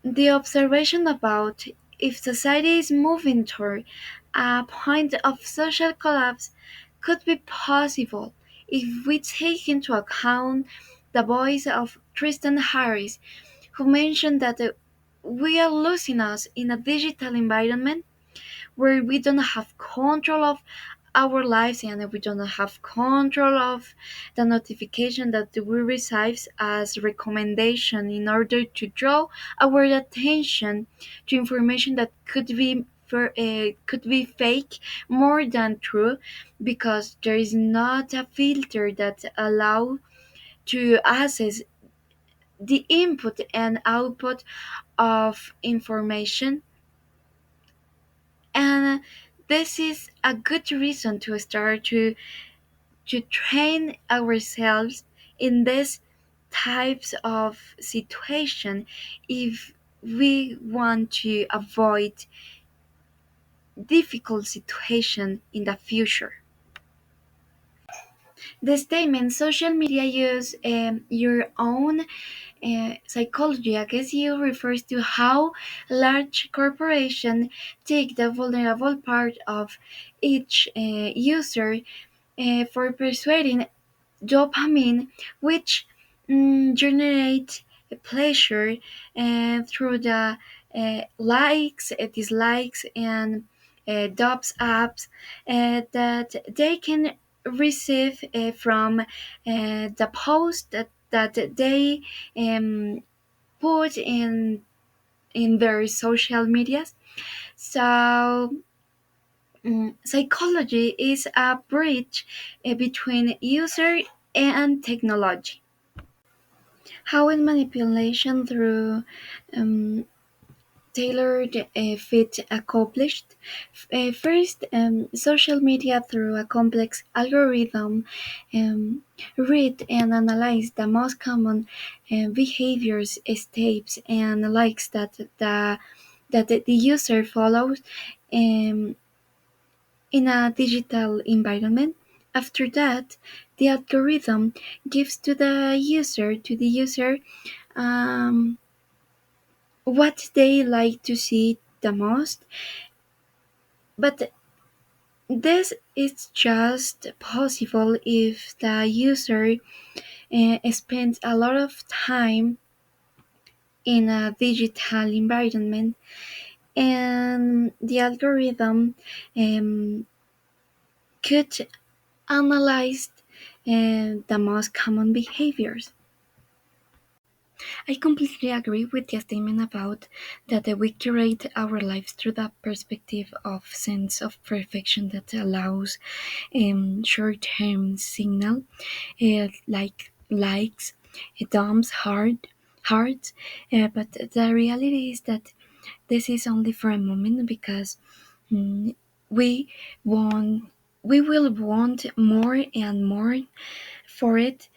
The observation about if society is moving toward a point of social collapse could be possible if we take into account the voice of Tristan Harris, who mentioned that we are losing us in a digital environment where we don't have control of our lives and we don't have control of the notification that we receive as recommendation in order to draw our attention to information that could be fake more than true, because there is not a filter that allow to access the input and output of information. And this is a good reason to start to train ourselves in these types of situation if we want to avoid difficult situation in the future. The statement social media use your own psychology, I guess you refers to how large corporations take the vulnerable part of each user for persuading dopamine, which generate pleasure through the likes, dislikes, and dubs apps that they can receive from the post that they um, put in their social medias. So psychology is a bridge between user and technology. How is manipulation through um, tailored fit accomplished? First, social media through a complex algorithm read and analyze the most common behaviors, steps, and likes that the user follows. Um, in a digital environment. After that, the algorithm gives to the user um, what they like to see the most. But this is just possible if the user spends a lot of time in a digital environment, and the algorithm um, could analyze the most common behaviors. I completely agree with the statement about that we curate our lives through the perspective of sense of perfection that allows short-term signal like likes, thumbs, hearts. But the reality is that this is only for a moment, because mm, we want we will want more and more for it,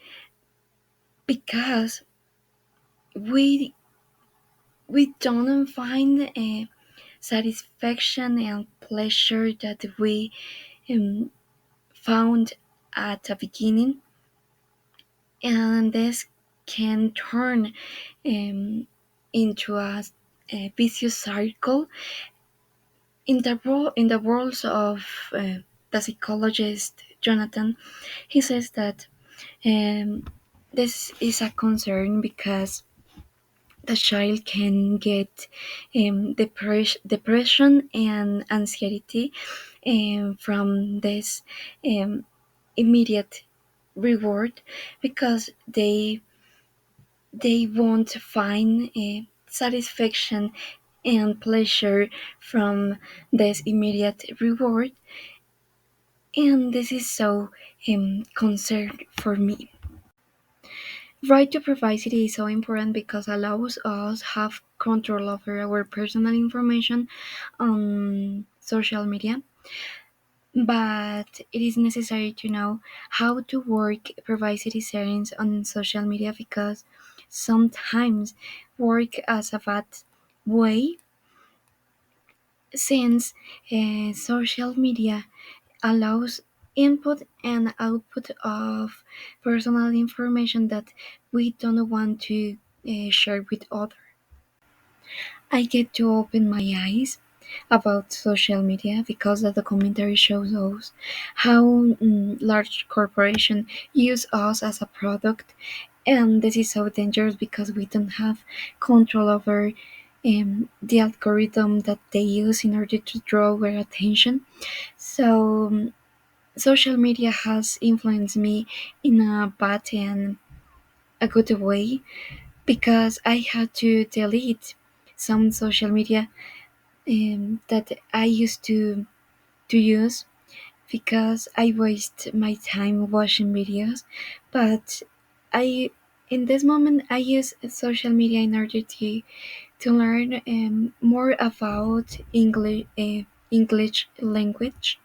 because we we don't find satisfaction and pleasure that we um, found at the beginning, and this can turn into a vicious circle. In the words of the psychologist Jonathan, he says that um, this is a concern because the child can get depression and anxiety from this um, immediate reward, because they won't find satisfaction and pleasure from this immediate reward, and this is so concern for me. Right to privacy is so important because allows us have control over our personal information on social media, but it is necessary to know how to work privacy settings on social media, because sometimes work as a bad way, since social media allows input and output of personal information that we don't want to share with others. I get to open my eyes about social media because the documentary shows us how large corporations use us as a product, and this is so dangerous because we don't have control over the algorithm that they use in order to draw our attention. So social media has influenced me in a bad and a good way because I had to delete some social media that I used to use because I waste my time watching videos. But I in this moment I use social media in order to learn more about English language,